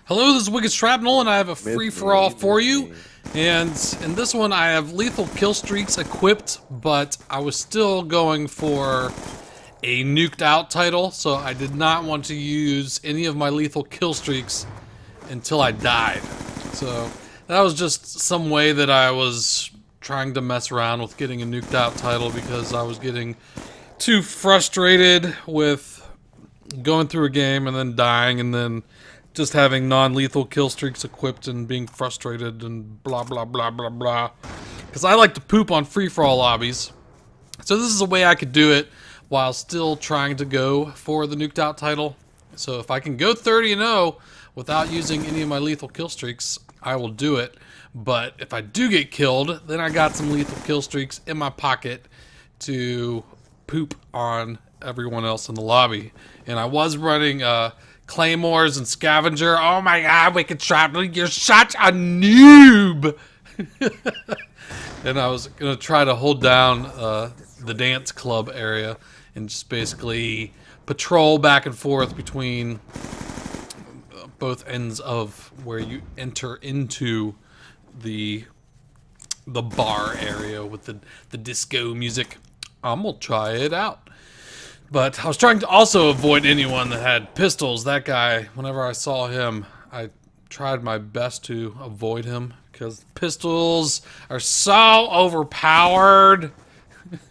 Hello, this is Wicked Shrapnel, and I have a free-for-all for you. And in this one, I have lethal kill streaks equipped, but I was still going for a nuked out title, so I did not want to use any of my lethal kill streaks until I died. So that was just some way that I was trying to mess around with getting a nuked out title, because I was getting too frustrated with going through a game and then dying and then just having non-lethal kill streaks equipped and being frustrated and blah blah blah blah blah. Because I like to poop on free-for-all lobbies. So this is a way I could do it while still trying to go for the nuked out title. So if I can go 30-0 without using any of my lethal kill streaks, I will do it. But if I do get killed, then I got some lethal kill streaks in my pocket to poop on everyone else in the lobby. And I was running Claymores and Scavenger. Oh my god, Wicked Shrapnel, you're such a noob! And I was going to try to hold down the dance club area and just basically patrol back and forth between both ends of where you enter into the bar area with the disco music. I'm gonna try it out. But I was trying to also avoid anyone that had pistols. That guy, whenever I saw him, I tried my best to avoid him because pistols are so overpowered.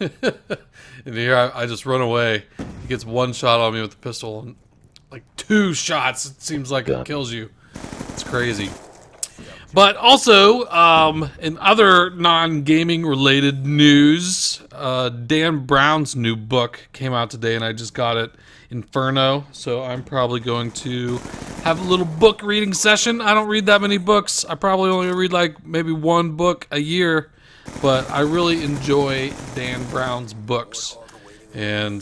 And here I just run away. He gets one shot on me with the pistol, and like 2 shots, it seems like it kills you. It's crazy. But also, in other non-gaming related news, Dan Brown's new book came out today, and I just got it, Inferno. So I'm probably going to have a little book reading session. I don't read that many books. I probably only read like maybe 1 book a year, but I really enjoy Dan Brown's books. And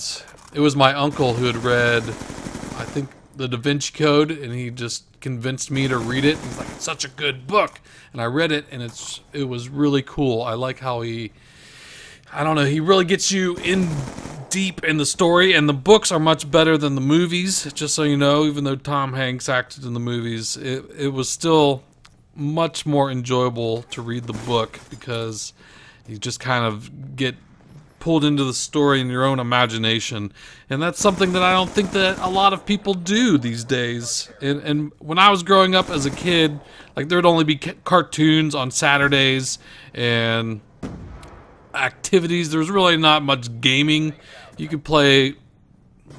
it was my uncle who had read, I think, the Da Vinci Code, and he just convinced me to read it. He's like, it's such a good book, and I read it, and it was really cool. I like how he really gets you in deep in the story, and the books are much better than the movies. Just so you know, even though Tom Hanks acted in the movies, it was still much more enjoyable to read the book because you just kind of get pulled into the story in your own imagination, and that's something that I don't think that a lot of people do these days. And when I was growing up as a kid, like, there'd only be cartoons on Saturdays and activities. There was really not much gaming. You could play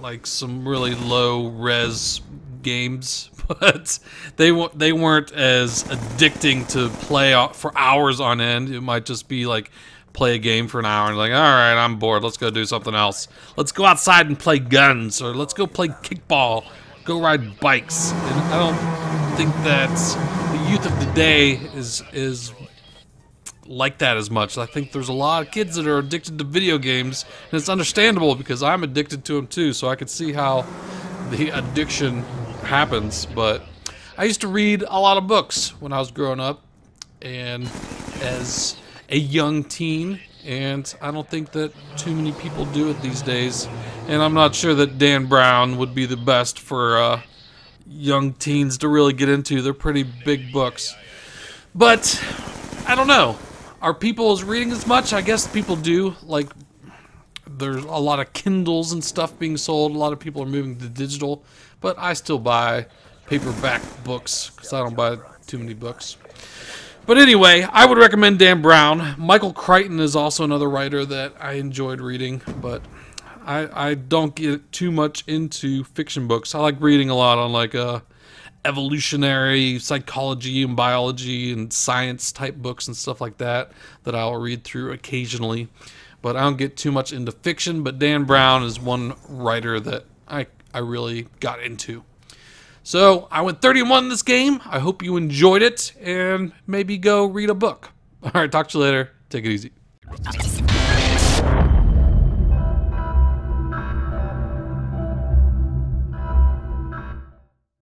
like some really low res games, but they weren't as addicting to play for hours on end. It might just be like play a game for an hour and like, all right, I'm bored, let's go do something else. Let's go outside and play guns, or let's go play kickball, go ride bikes. And I don't think that the youth of the day is like that as much. I think there's a lot of kids that are addicted to video games, and it's understandable because I'm addicted to them too, so I could see how the addiction happens. But I used to read a lot of books when I was growing up and as a young teen, and I don't think that too many people do it these days, and I'm not sure that Dan Brown would be the best for young teens to really get into. They're pretty big books, but I don't know, are people reading as much? I guess people do. Like, there's a lot of Kindles and stuff being sold. A lot of people are moving to digital, but I still buy paperback books because I don't buy too many books. But anyway, I would recommend Dan Brown. Michael Crichton is also another writer that I enjoyed reading, but I don't get too much into fiction books. I like reading a lot on like evolutionary psychology and biology and science type books and stuff like that I'll read through occasionally. But I don't get too much into fiction, but Dan Brown is one writer that I really got into. So, I went 30-1 in this game. I hope you enjoyed it, and maybe go read a book. Alright, talk to you later. Take it easy.